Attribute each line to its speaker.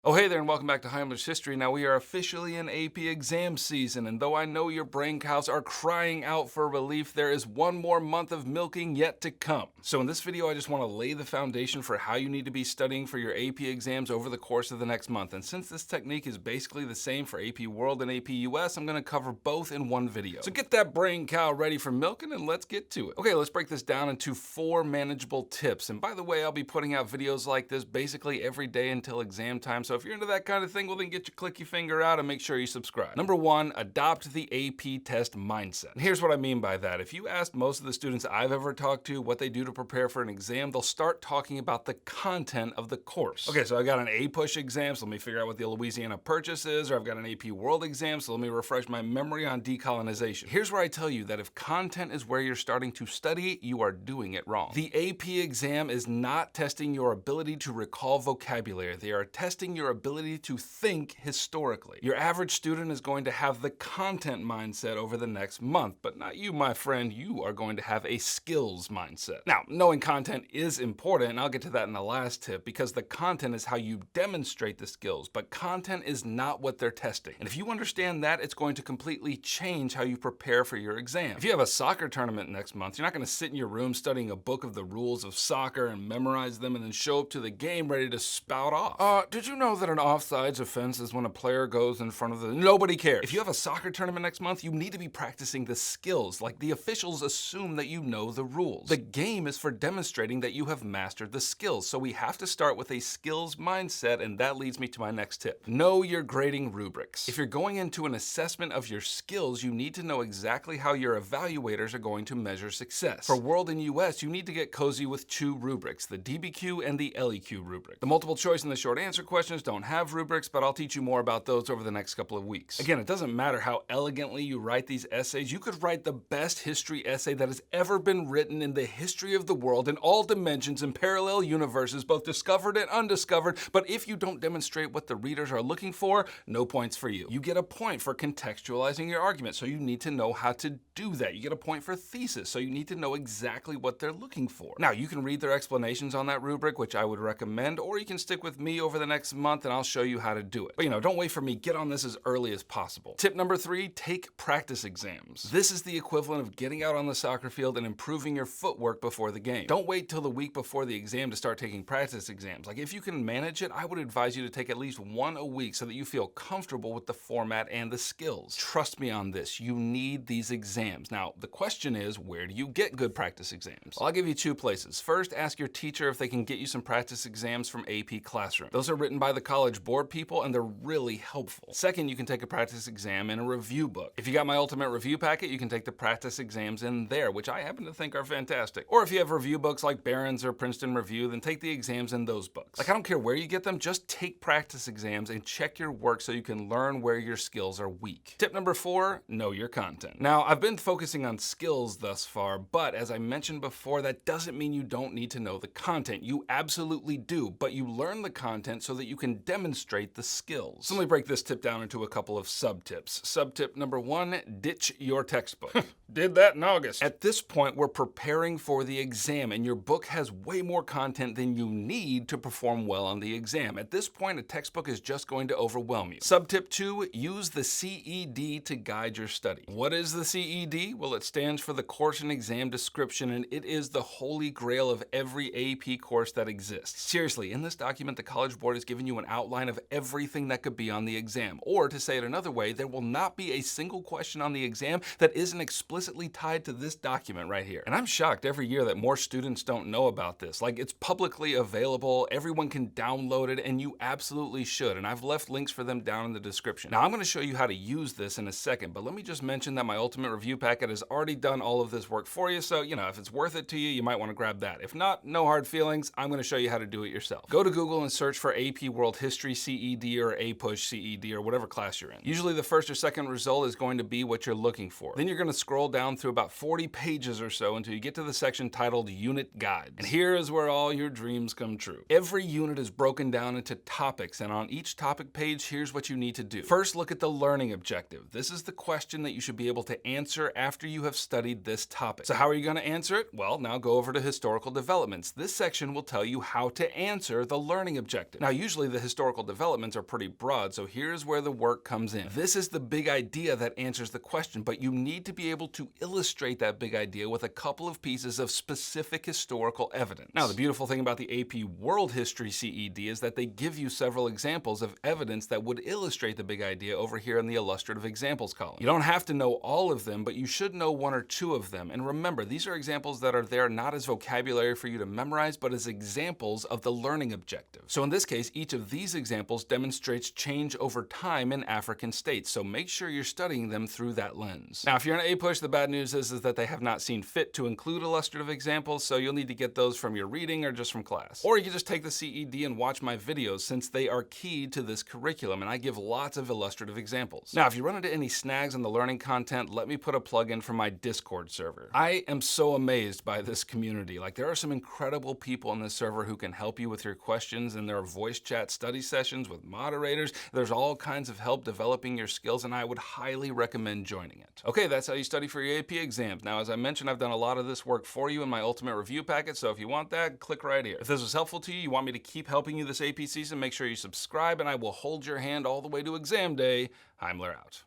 Speaker 1: Oh, hey there, and welcome back to Heimler's History. Now, we are officially in AP exam season, and though I know your brain cows are crying out for relief, there is one more month of milking yet to come. So in this video, I just want to lay the foundation for how you need to be studying for your AP exams over the course of the next month. And since this technique is basically the same for AP World and AP US, I'm going to cover both in one video. So get that brain cow ready for milking, and let's get to it. Okay, let's break this down into 4 manageable tips. And by the way, I'll be putting out videos like this basically every day until exam time. So if you're into that kind of thing, well then get your clicky finger out and make sure you subscribe. Number 1, adopt the AP test mindset. And here's what I mean by that. If you ask most of the students I've ever talked to what they do to prepare for an exam, they'll start talking about the content of the course. Okay, so I got an APUSH exam, so let me figure out what the Louisiana Purchase is, or I've got an AP World exam, so let me refresh my memory on decolonization. Here's where I tell you that if content is where you're starting to study, you are doing it wrong. The AP exam is not testing your ability to recall vocabulary. They are testing your ability to think historically. Your average student is going to have the content mindset over the next month, but not you, my friend. You are going to have a skills mindset. Now, knowing content is important, and I'll get to that in the last tip, because the content is how you demonstrate the skills, but content is not what they're testing. And if you understand that, it's going to completely change how you prepare for your exam. If you have a soccer tournament next month, you're not going to sit in your room studying a book of the rules of soccer and memorize them and then show up to the game ready to spout off. Did you know that an offsides offense is when a player goes in front of the... Nobody cares. If you have a soccer tournament next month, you need to be practicing the skills. Like, the officials assume that you know the rules. The game is for demonstrating that you have mastered the skills. So we have to start with a skills mindset, and that leads me to my next tip. Know your grading rubrics. If you're going into an assessment of your skills, you need to know exactly how your evaluators are going to measure success. For World and US, you need to get cozy with 2 rubrics, the DBQ and the LEQ rubric. The multiple choice and the short answer questions don't have rubrics, but I'll teach you more about those over the next couple of weeks. Again, it doesn't matter how elegantly you write these essays. You could write the best history essay that has ever been written in the history of the world in all dimensions and parallel universes, both discovered and undiscovered, but if you don't demonstrate what the readers are looking for, no points for you. You get a point for contextualizing your argument, so you need to know how to do that. You get a point for thesis, so you need to know exactly what they're looking for. Now, you can read their explanations on that rubric, which I would recommend, or you can stick with me over the next month and I'll show you how to do it. But don't wait for me. Get on this as early as possible. Tip number 3, take practice exams. This is the equivalent of getting out on the soccer field and improving your footwork before the game. Don't wait till the week before the exam to start taking practice exams. Like, if you can manage it, I would advise you to take at least 1 a week so that you feel comfortable with the format and the skills. Trust me on this. You need these exams. Now, the question is, where do you get good practice exams? Well, I'll give you 2 places. First, ask your teacher if they can get you some practice exams from AP Classroom. Those are written by the College Board people, and they're really helpful. Second, you can take a practice exam in a review book. If you got my ultimate review packet, you can take the practice exams in there, which I happen to think are fantastic. Or if you have review books like Barron's or Princeton Review, then take the exams in those books. Like, I don't care where you get them, just take practice exams and check your work so you can learn where your skills are weak. Tip number 4, know your content. Now, I've been focusing on skills thus far, but as I mentioned before, that doesn't mean you don't need to know the content. You absolutely do, but you learn the content so that you can demonstrate the skills. So let me break this tip down into a couple of sub-tips. Sub-tip number 1, ditch your textbook. Did that in August. At this point, we're preparing for the exam, and your book has way more content than you need to perform well on the exam. At this point, a textbook is just going to overwhelm you. Sub-tip 2, use the CED to guide your study. What is the CED? Well, it stands for the Course and Exam Description, and it is the holy grail of every AP course that exists. Seriously, in this document, the College Board has given you an outline of everything that could be on the exam. Or, to say it another way, there will not be a single question on the exam that isn't explicitly tied to this document right here. And I'm shocked every year that more students don't know about this. Like, it's publicly available, everyone can download it, and you absolutely should. And I've left links for them down in the description. Now, I'm going to show you how to use this in a second, but let me just mention that my ultimate review packet has already done all of this work for you, so, if it's worth it to you, you might want to grab that. If not, no hard feelings. I'm going to show you how to do it yourself. Go to Google and search for AP World History CED or APUSH CED or whatever class you're in. Usually the first or second result is going to be what you're looking for. Then you're going to scroll down through about 40 pages or so until you get to the section titled Unit Guides. And here is where all your dreams come true. Every unit is broken down into topics, and on each topic page, here's what you need to do. First, look at the learning objective. This is the question that you should be able to answer after you have studied this topic. So how are you going to answer it? Well, now go over to historical developments. This section will tell you how to answer the learning objective. Now, usually the historical developments are pretty broad, so here's where the work comes in. This is the big idea that answers the question, but you need to be able to illustrate that big idea with a couple of pieces of specific historical evidence. Now, the beautiful thing about the AP World History CED is that they give you several examples of evidence that would illustrate the big idea over here in the illustrative examples column. You don't have to know all of them, but you should know one or two of them. And remember, these are examples that are there not as vocabulary for you to memorize, but as examples of the learning objective. So in this case, each of these examples demonstrates change over time in African states, so make sure you're studying them through that lens. Now, if you're an APUSH, the bad news is that they have not seen fit to include illustrative examples, so you'll need to get those from your reading or just from class. Or you can just take the CED and watch my videos, since they are key to this curriculum, and I give lots of illustrative examples. Now, if you run into any snags in the learning content, let me put a plug in for my Discord server. I am so amazed by this community. Like, there are some incredible people in this server who can help you with your questions, and there are voice chat study sessions with moderators. There's all kinds of help developing your skills, and I would highly recommend joining it. Okay, that's how you study for your AP exams. Now, as I mentioned, I've done a lot of this work for you in my ultimate review packet, so if you want that, click right here. If this was helpful to you, you want me to keep helping you this AP season, make sure you subscribe, and I will hold your hand all the way to exam day. Heimler out.